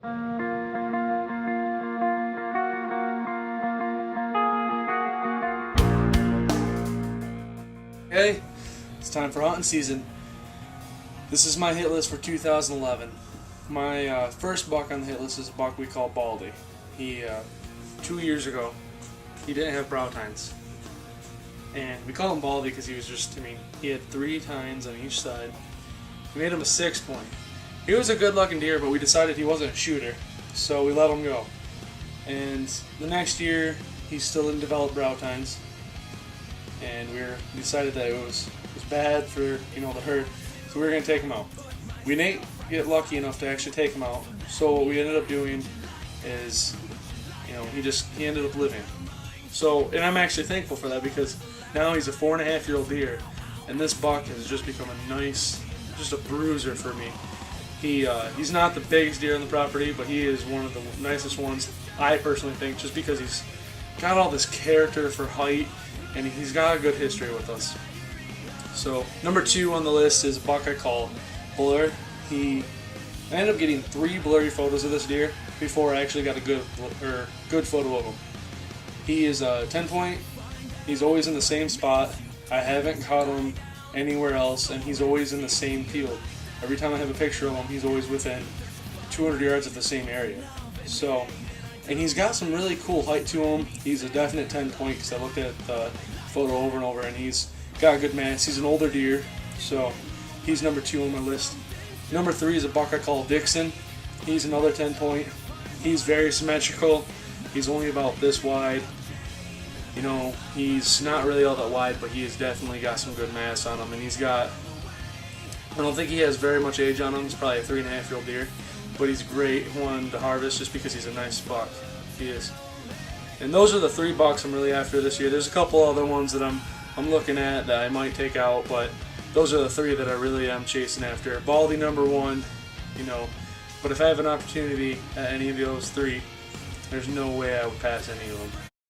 Okay, it's time for hunting season. This is my hit list for 2011. My first buck on the hit list is a buck we call Baldy. He, 2 years ago, he didn't have brow tines. And we call him Baldy because he was just, he had 3 tines on each side. We made him a 6-point. He was a good looking deer, but we decided he wasn't a shooter, so we let him go. And the next year, he still didn't develop brow tines. And we decided that it was bad for the herd, so we were going to take him out. We didn't get lucky enough to actually take him out, so what we ended up doing is, he ended up living. So, and I'm actually thankful for that because now he's a 4.5-year-old deer, and this buck has just become a nice, just a bruiser for me. He's not the biggest deer on the property, but he is one of the nicest ones, I personally think, just because he's got all this character for height, and he's got a good history with us. So, number 2 on the list is a buck I call Blur. I ended up getting 3 blurry photos of this deer before I actually got a good photo of him. He is a 10-point. He's always in the same spot. I haven't caught him anywhere else, and he's always in the same field. Every time I have a picture of him, he's always within 200 yards of the same area. So, and he's got some really cool height to him. He's a definite 10-point because I looked at the photo over and over, and he's got a good mass. He's an older deer, so he's number 2 on my list. Number 3 is a buck I call Dixon. He's another 10-point. He's very symmetrical. He's only about this wide. He's not really all that wide, but he has definitely got some good mass on him, and I don't think he has very much age on him. He's probably a 3.5-year-old deer, but he's a great one to harvest just because he's a nice buck. He is. And those are the 3 bucks I'm really after this year. There's a couple other ones that I'm looking at that I might take out, but those are the 3 that I really am chasing after. Baldy number 1, but if I have an opportunity at any of those 3, there's no way I would pass any of them.